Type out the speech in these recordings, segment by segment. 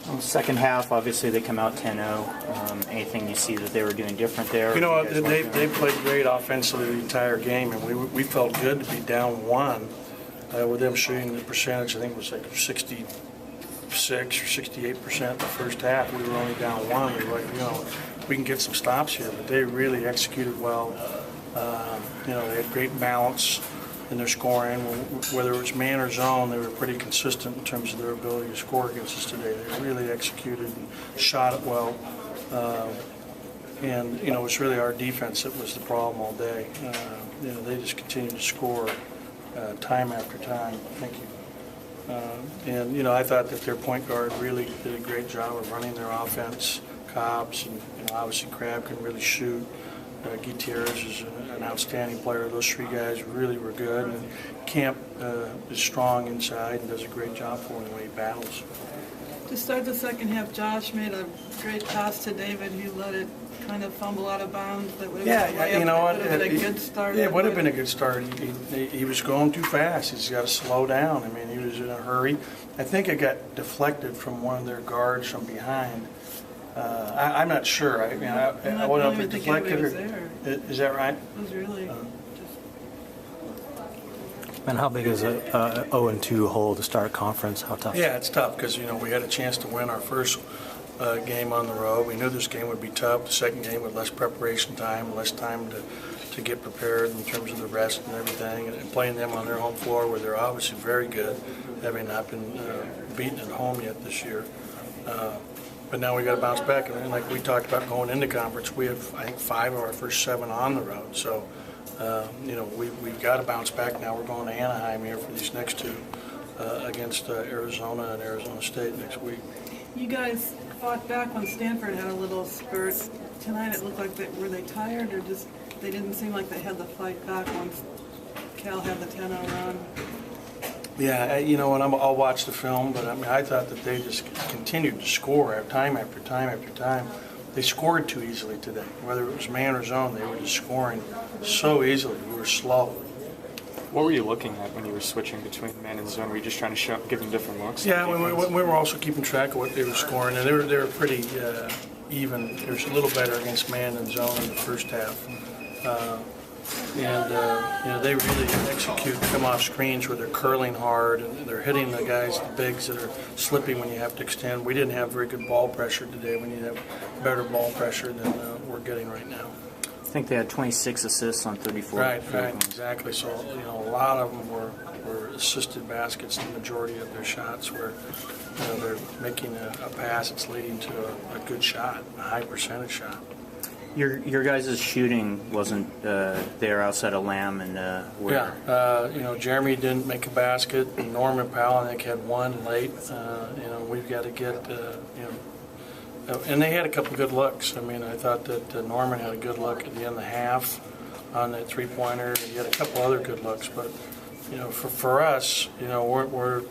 Well, second half, obviously they come out 10-0. Anything you see that they were doing different there? You know, they played great offensively the entire game, and we felt good to be down one with them shooting the percentage. I think it was like 66 or 68% in the first half. We were only down one. We were like, we can get some stops here, but they really executed well. They had great balance in their scoring. Whether it was man or zone, they were pretty consistent in terms of their ability to score against us today. They really executed and shot it well. It was really our defense that was the problem all day. They just continued to score time after time. Thank you. I thought that their point guard really did a great job of running their offense. Cobbs and obviously Crab can really shoot. Gutierrez is an outstanding player. Those three guys really were good. And Camp is strong inside and does a great job for him when he battles. To start the second half, Josh made a great pass to David. He let it kind of fumble out of bounds. That would have been a good start. Yeah, it would have been a good start. He was going too fast. He's got to slow down. I mean, he was in a hurry. I think it got deflected from one of their guards from behind. I'm not sure. I don't know if it deflected or is that right? It was really And how big is a 0-2 hole to start conference? How tough? Yeah, it's tough because we had a chance to win our first game on the road. We knew this game would be tough. The second game with less preparation time, less time to get prepared in terms of the rest and everything, and playing them on their home floor where they're obviously very good, having not been beaten at home yet this year. But now we got to bounce back, and like we talked about going into conference, we have I think 5 of our first 7 on the road. So we've got to bounce back now. We're going to Anaheim here for these next 2 against Arizona and Arizona State next week. You guys fought back when Stanford had a little spurt. Tonight it looked like were they tired or just they didn't seem like they had the fight back once Cal had the 10-0 run. Yeah, and I'll watch the film, but I thought that they just continued to score time after time after time. They scored too easily today. Whether it was man or zone, they were just scoring so easily. We were slow. What were you looking at when you were switching between man and zone? Were you just trying to give them different looks? Yeah, we were also keeping track of what they were scoring, and they were pretty even. They were a little better against man and zone in the first half. They really execute come off screens where they're curling hard and they're hitting the guys, the bigs that are slipping when you have to extend. We didn't have very good ball pressure today. We need to have better ball pressure than we're getting right now. I think they had 26 assists on 34. Right, exactly. So a lot of them were assisted baskets. The majority of their shots were they're making a pass that's leading to a good shot, a high percentage shot. Your guys' shooting wasn't there outside of Lamb and where? Yeah, Jeremy didn't make a basket. And Norman Powell, I think, had one late. We've got to get, and they had a couple good looks. I mean, I thought that Norman had a good look at the end of the half on that three-pointer. He had a couple other good looks, but for us, we're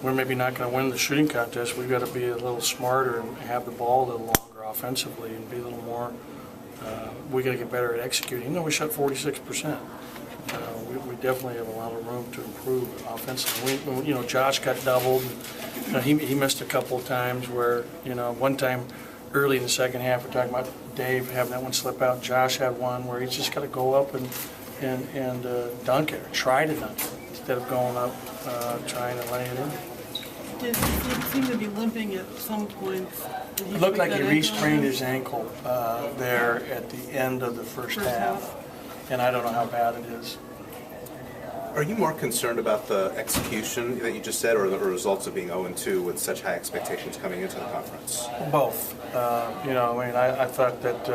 maybe not going to win the shooting contest. We've got to be a little smarter and have the ball a little longer offensively and be a little more. We got to get better at executing. We shot 46%. We definitely have a lot of room to improve offensively. Josh got doubled. He missed a couple of times where, one time early in the second half, we're talking about Dave having that one slip out. Josh had one where he's just got to go up and dunk it or try to dunk it instead of going up trying to lay it in. He seemed to be limping at some points. It looked like he re-sprained his ankle there at the end of the first half, and I don't know how bad it is. Are you more concerned about the execution that you just said, or the results of being 0-2 with such high expectations coming into the conference? Both. I thought that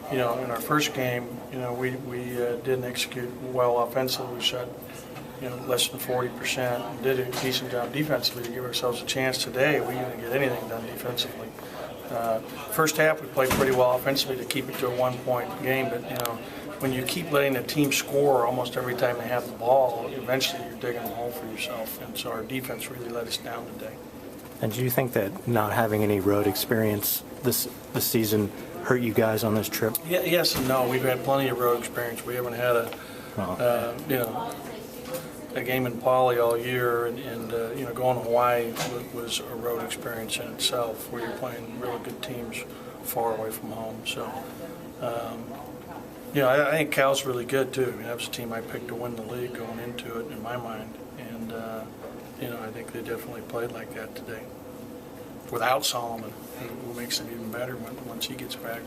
in our first game, we didn't execute well offensively. We shot less than 40% and did a decent job defensively to give ourselves a chance today. We didn't get anything done defensively. First half, we played pretty well offensively to keep it to a one-point game, but when you keep letting the team score almost every time they have the ball, eventually you're digging a hole for yourself, and so our defense really let us down today. And do you think that not having any road experience this season hurt you guys on this trip? Yeah, yes and no. We've had plenty of road experience. We haven't had a game in Poly all year, and you know, going to Hawaii was a road experience in itself, where you're playing really good teams far away from home. So, you know, I think Cal's really good too. I mean, that was a team I picked to win the league going into it, in my mind, and you know, I think they definitely played like that today. Without Solomon, who makes it even better once he gets back.